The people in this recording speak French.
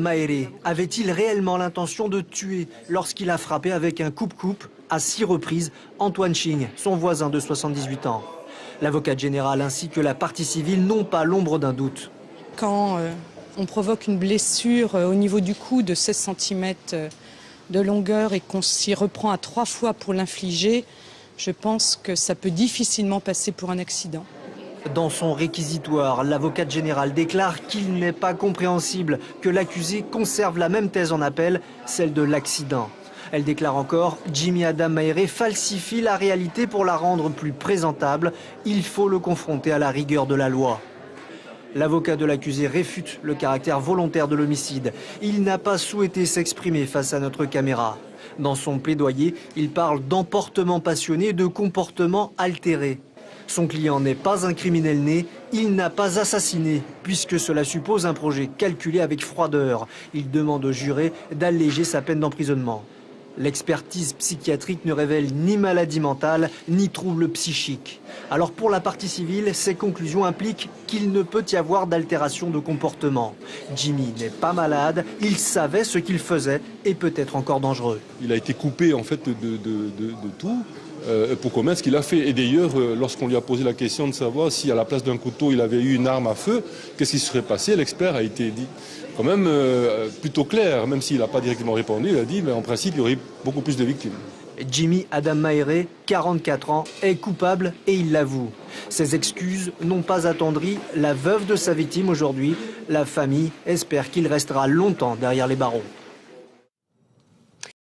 Maéré avait-il réellement l'intention de tuer lorsqu'il a frappé avec un coupe-coupe à 6 reprises Antoine Ching, son voisin de 78 ans? L'avocat général ainsi que la partie civile n'ont pas l'ombre d'un doute. Quand on provoque une blessure au niveau du cou de 16 cm de longueur et qu'on s'y reprend à 3 fois pour l'infliger, je pense que ça peut difficilement passer pour un accident. Dans son réquisitoire, l'avocate générale déclare qu'il n'est pas compréhensible que l'accusé conserve la même thèse en appel, celle de l'accident. Elle déclare encore « Jimmy Adam Maéré falsifie la réalité pour la rendre plus présentable. Il faut le confronter à la rigueur de la loi ». L'avocat de l'accusé réfute le caractère volontaire de l'homicide. Il n'a pas souhaité s'exprimer face à notre caméra. Dans son plaidoyer, il parle d'emportement passionné et de comportement altéré. Son client n'est pas un criminel né, il n'a pas assassiné, puisque cela suppose un projet calculé avec froideur. Il demande au juré d'alléger sa peine d'emprisonnement. L'expertise psychiatrique ne révèle ni maladie mentale, ni trouble psychique. Alors pour la partie civile, ces conclusions impliquent qu'il ne peut y avoir d'altération de comportement. Jimmy n'est pas malade, il savait ce qu'il faisait et peut être encore dangereux. Il a été coupé en fait de tout pour commettre ce qu'il a fait. Et d'ailleurs, lorsqu'on lui a posé la question de savoir si à la place d'un couteau il avait eu une arme à feu, qu'est-ce qui se serait passé, l'expert a été dit quand même plutôt clair, même s'il n'a pas directement répondu, il a dit mais en principe il y aurait beaucoup plus de victimes. Jimmy Adam Maéré, 44 ans, est coupable et il l'avoue. Ses excuses n'ont pas attendri la veuve de sa victime aujourd'hui. La famille espère qu'il restera longtemps derrière les barreaux.